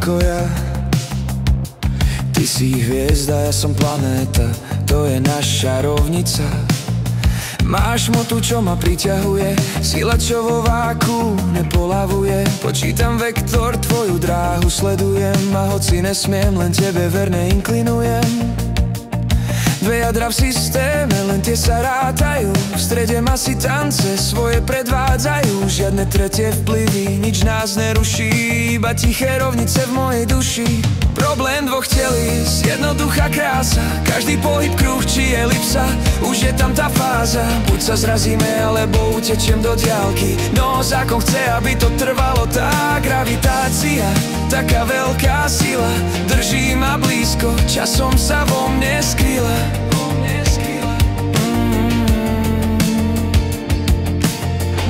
ako ja. Ty si hviezda, ja som planéta, to je naša rovnica. Máš motu, čo ma priťahuje, sila, čo vo váku nepolavuje. Počítam vektor, tvoju dráhu sledujem, a hoci nesmiem, len tebe verne inklinujem. Dve jadra v systéme, len tie sa rátajú, v strede masy tance svoje predvádzajú. Žiadne tretie vplyvy, nič nás neruší, iba tiché rovnice v mojej duši. Problém dvoch telíc, jednoduchá krása, každý pohyb kruh či elipsa, už je tam tá fáza. Buď sa zrazíme, alebo utečiem do diaľky, no zákon chce, aby to trvalo. Tá gravitácia, taká veľká sila, drží ma blízko, časom sa vo mne skrýla.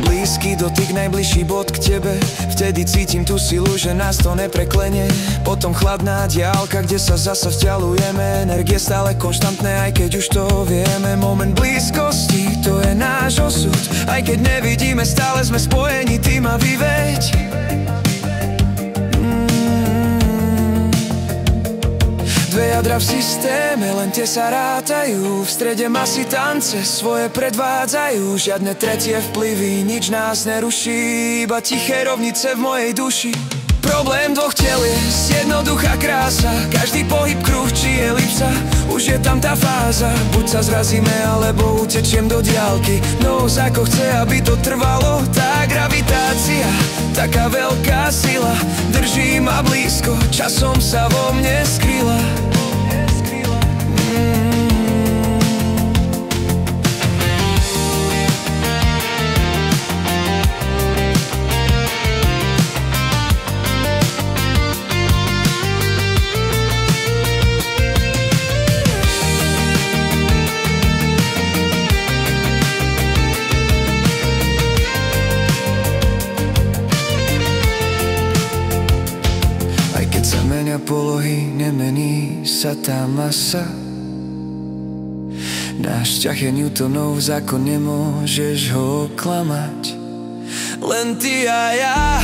Blízky dotyk, najbližší bod k tebe, vtedy cítim tú silu, že nás to nepreklenie. Potom chladná diaľka, kde sa zasa vzdialujeme, energie stále konštantné, aj keď už to vieme. Moment blízkosti, to je náš osud, aj keď nevidíme, stále sme spojení, ty ma vyveď. Dve jadra v systéme, len tie sa rátajú, v strede masy tance svoje predvádzajú. Žiadne tretie vplyvy, nič nás neruší, iba tiché rovnice v mojej duši. Problém dvoch telies, jednoduchá krása, každý pohyb kruh či elipsa, už je tam tá fáza. Buď sa zrazíme, alebo utečiem do diaľky, no zákon chce, aby to trvalo. Tá gravitácia, taká veľká sila, drží ma blízko, časom sa vo mne skrýla. Polohy, nemení sa tá masa. Náš ťah je Newtonov zákon, nemôžeš ho klamať. Len ty a ja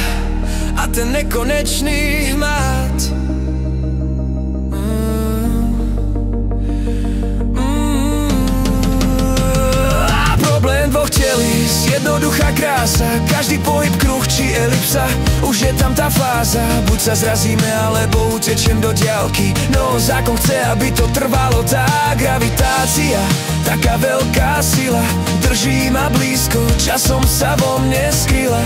a ten nekonečný hmat. Problém dvoch telíc, jednoduchá krása, každý pohyb kruh či elipsa, už je tam tá fáza. Buď sa zrazíme, alebo utečiem do diaľky, no zákon chce, aby to trvalo. Tá gravitácia, taká veľká sila, drží ma blízko, časom sa vo mne skrýla.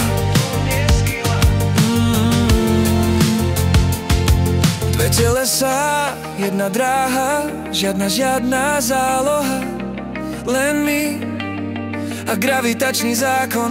Dve telesa, jedna dráha, žiadna záloha, len my a gravitačný zákon,